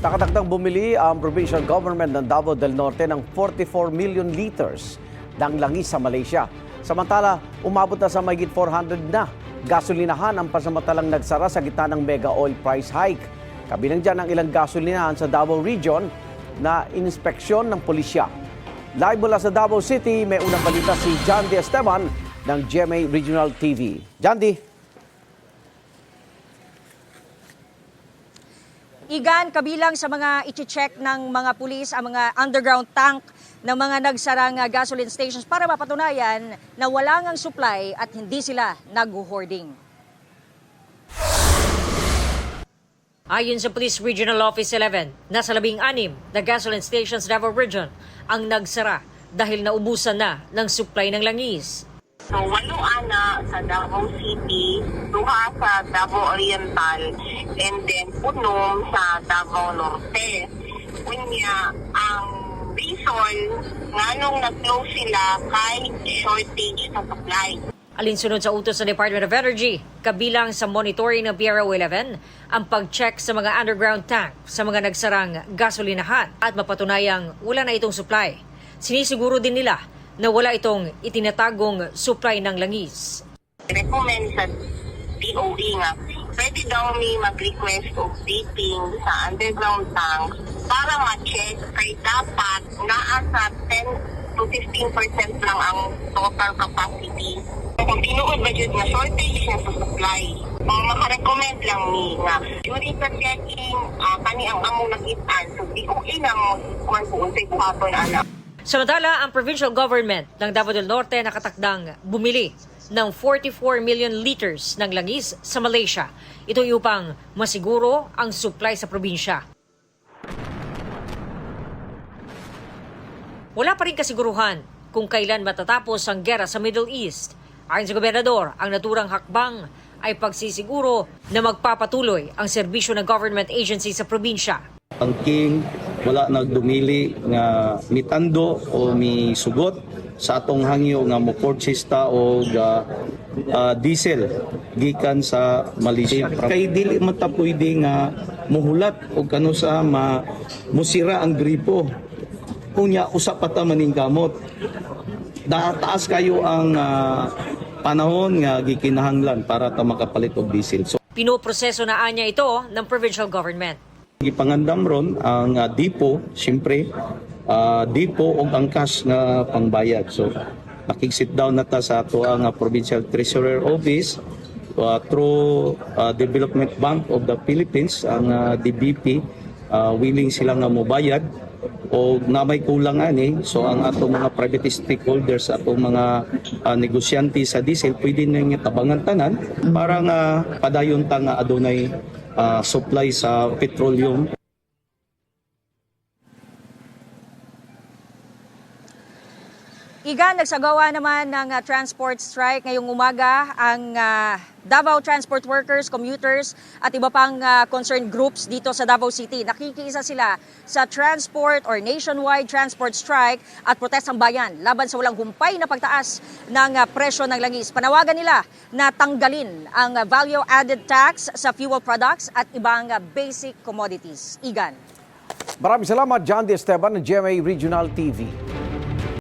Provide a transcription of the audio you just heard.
Nakatakdang bumili ang provincial government ng Davao del Norte ng 44 million liters ng langis sa Malaysia. Samantala, umabot na sa mahigit 400 na gasolinahan ang pasamantalang nagsara sa gitna ng mega oil price hike. Kabilang dyan ang ilang gasolinahan sa Davao Region na inspeksyon ng pulisya. Live mula sa Davao City, may unang balita si John D. Esteban ng GMA Regional TV. John D. Igan, kabilang sa mga ichi-check ng mga pulis ang mga underground tank ng mga nagsarang gasoline stations para mapatunayan na wala ngang supply at hindi sila nag-hoarding. Ayon sa Police Regional Office 11, nasa 16 na gasoline stations Davao Region ang nagsara dahil naubusan na ng supply ng langis. So, 8 ana sa Davao City, 2 sa Davao Oriental, and then punom sa Davao Norte. Kunya, ang reason nga nung nag-close sila kay shortage sa supply. Alinsunod sa utos sa Department of Energy, kabilang sa monitoring ng PRO 11, ang pag-check sa mga underground tank sa mga nagsarang gasolinahan at mapatunayang wala na itong supply. Sinisiguro din nila na wala itong itinatagong supply ng langis. Recommend sa DOE nga, pwede daw may mag-request of dating sa underground tanks para ma-check kay dapat naa sa 10 to 15% lang ang total capacity. Kung tinuod ba dyan na shortage na sa supply, makarecommend lang ni nga during sa checking, kani ang among nagitan, so DOE na mo kung unsay buhaton anak. Samantala, ang provincial government ng Davao del Norte nakatakdang bumili ng 44 million liters ng langis sa Malaysia. Ito upang masiguro ang supply sa probinsya. Wala pa rin kasiguruhan kung kailan matatapos ang gera sa Middle East. Ayon sa gobernador, ang naturang hakbang ay pagsisiguro na magpapatuloy ang serbisyo ng government agency sa probinsya. Ang king wala nagdumili nga mitando o misugot sa atong hangyo nga mo purchase ta og diesel gikan sa Malaysia. Kay dili man ta pwede nga muhulat og kano sa musira ang gripo. Kunya usa pa ta maning gamot. Taas kayo ang panahon nga gikinahanglan para ta makapalit og diesel. So, pinoproseso na anya ito ng provincial government. Gipangandam ron ang depo, siyempre, depo o ang cash na pangbayad. So, nakik-sit down na ta sa ato ang Provincial Treasurer Office through Development Bank of the Philippines, ang DBP, willing sila nga mobayad o na may kulang ani. So, ang ato mga private stakeholders, ato mga negosyante sa diesel, pwede nang tabangan tanan para nga padayon ta nga adunay supply sa petroleum. Igan, nagsagawa naman ng transport strike ngayong umaga ang Davao Transport Workers, commuters at iba pang concerned groups dito sa Davao City. Nakikiisa sila sa transport or nationwide transport strike at protestang bayan laban sa walang humpay na pagtaas ng presyo ng langis. Panawagan nila na tanggalin ang value-added tax sa fuel products at ibang basic commodities. Igan. Maraming salamat, John D. Esteban ng GMA Regional TV.